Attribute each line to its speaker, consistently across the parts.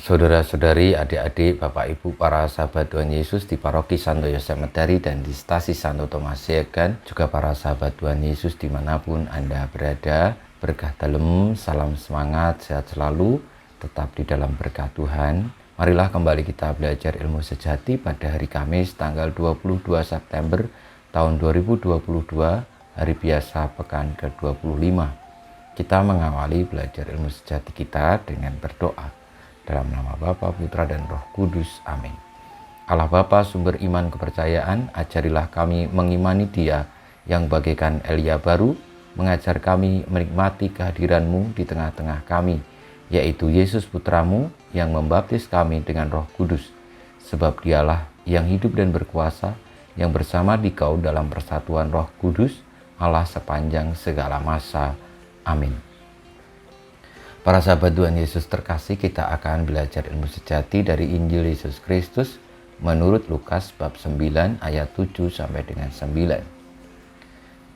Speaker 1: Saudara-saudari, adik-adik, Bapak Ibu, para sahabat Tuhan Yesus di Paroki Santo Yosef Medari dan di Stasi Santo Thomas Yegan, juga para sahabat Tuhan Yesus dimanapun Anda berada, berkah dalam, salam semangat, sehat selalu, tetap di dalam berkat Tuhan. Marilah kembali kita belajar ilmu sejati pada hari Kamis tanggal 22 September tahun 2022, hari biasa pekan ke-25. Kita mengawali belajar ilmu sejati kita dengan berdoa. Dalam nama Bapa, Putra, dan Roh Kudus. Amin. Allah Bapa, sumber iman kepercayaan, ajarilah kami mengimani Dia yang bagaikan Elia baru, mengajar kami menikmati kehadiran-Mu di tengah-tengah kami, yaitu Yesus Putra-Mu yang membaptis kami dengan Roh Kudus. Sebab Dialah yang hidup dan berkuasa, yang bersama Dikau dalam persatuan Roh Kudus, Allah sepanjang segala masa. Amin. Para sahabat Tuhan Yesus terkasih, kita akan belajar ilmu sejati dari Injil Yesus Kristus menurut Lukas bab 9 ayat 7 sampai dengan 9.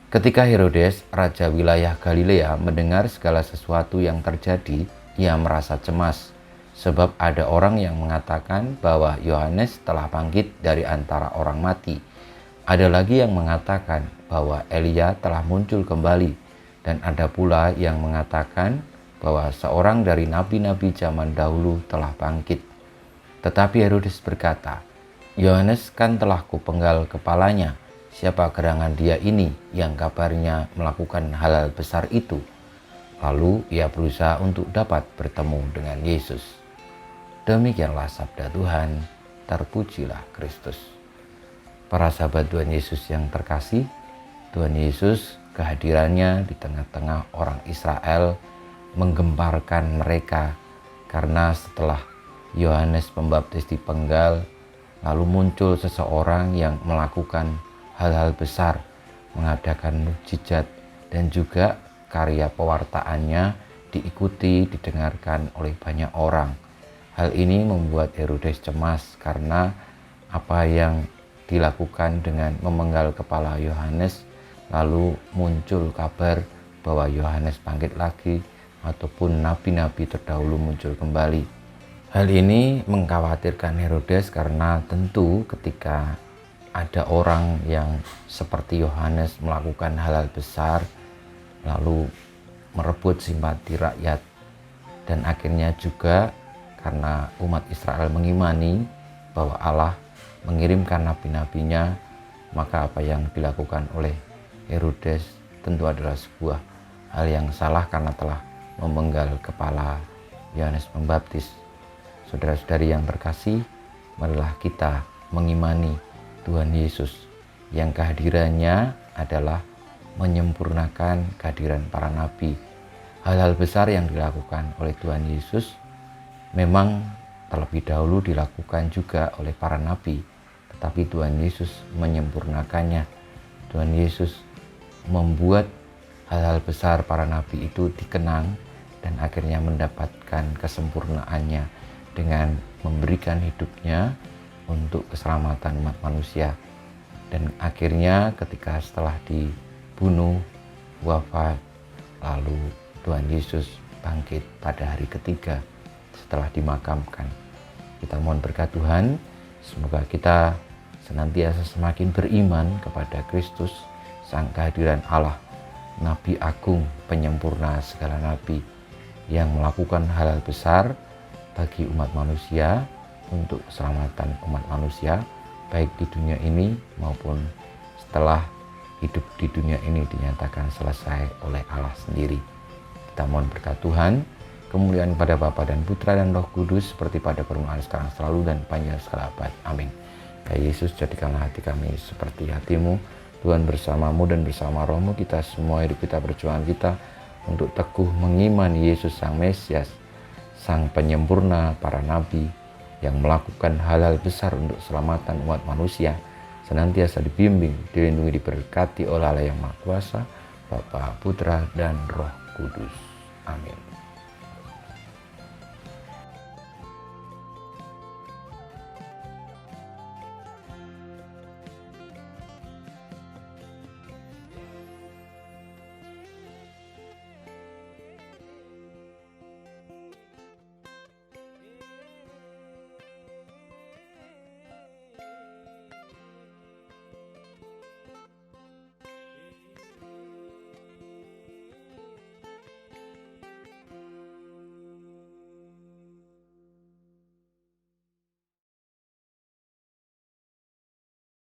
Speaker 1: Ketika Herodes, raja wilayah Galilea, mendengar segala sesuatu yang terjadi, ia merasa cemas, sebab ada orang yang mengatakan bahwa Yohanes telah bangkit dari antara orang mati. Ada lagi yang mengatakan bahwa Elia telah muncul kembali, dan ada pula yang mengatakan bahwa seorang dari nabi-nabi zaman dahulu telah bangkit. Tetapi Herodes berkata, Yohanes kan telah kupenggal kepalanya. Siapa gerangan dia ini yang kabarnya melakukan hal-hal besar itu? Lalu ia berusaha untuk dapat bertemu dengan Yesus. Demikianlah sabda Tuhan, terpujilah Kristus. Para sahabat Tuhan Yesus yang terkasih, Tuhan Yesus kehadirannya di tengah-tengah orang Israel menggemparkan mereka, karena setelah Yohanes Pembaptis dipenggal, lalu muncul seseorang yang melakukan hal-hal besar, mengadakan mukjizat, dan juga karya pewartaannya diikuti, didengarkan oleh banyak orang. Hal ini membuat Herodes cemas karena apa yang dilakukan dengan memenggal kepala Yohanes, lalu muncul kabar bahwa Yohanes bangkit lagi, ataupun nabi-nabi terdahulu muncul kembali. Hal ini mengkhawatirkan Herodes karena tentu ketika ada orang yang seperti Yohanes melakukan hal-hal besar, lalu merebut simpati rakyat, dan akhirnya juga karena umat Israel mengimani bahwa Allah mengirimkan nabi-nabinya, maka apa yang dilakukan oleh Herodes tentu adalah sebuah hal yang salah karena telah memenggal kepala Yohanes Pembaptis. Saudara-saudari yang terkasih, marilah kita mengimani Tuhan Yesus yang kehadirannya adalah menyempurnakan kehadiran para nabi. Hal-hal besar yang dilakukan oleh Tuhan Yesus memang terlebih dahulu dilakukan juga oleh para nabi, tetapi Tuhan Yesus menyempurnakannya. Tuhan Yesus membuat hal-hal besar para nabi itu dikenang dan akhirnya mendapatkan kesempurnaannya dengan memberikan hidupnya untuk keselamatan umat manusia. Dan akhirnya ketika setelah dibunuh, wafat, lalu Tuhan Yesus bangkit pada hari ketiga setelah dimakamkan. Kita mohon berkat Tuhan, semoga kita senantiasa semakin beriman kepada Kristus, Sang kehadiran Allah, Nabi Agung, penyempurna segala nabi, yang melakukan hal-hal besar bagi umat manusia untuk keselamatan umat manusia, baik di dunia ini maupun setelah hidup di dunia ini dinyatakan selesai oleh Allah sendiri. Kita mohon berkat Tuhan, kemuliaan pada Bapa dan Putra dan Roh Kudus, seperti pada permulaan sekarang selalu dan panjang segala abad. Amin. Ya Yesus, jadikanlah hati kami seperti hati-Mu. Tuhan bersamamu dan bersama rohmu, kita semua hidup kita, perjuangan kita untuk teguh mengimani Yesus Sang Mesias, Sang penyempurna para nabi, yang melakukan hal-hal besar untuk keselamatan umat manusia, senantiasa dibimbing, dilindungi, diberkati oleh Allah yang Maha Kuasa, Bapa, Putra, dan Roh Kudus. Amin.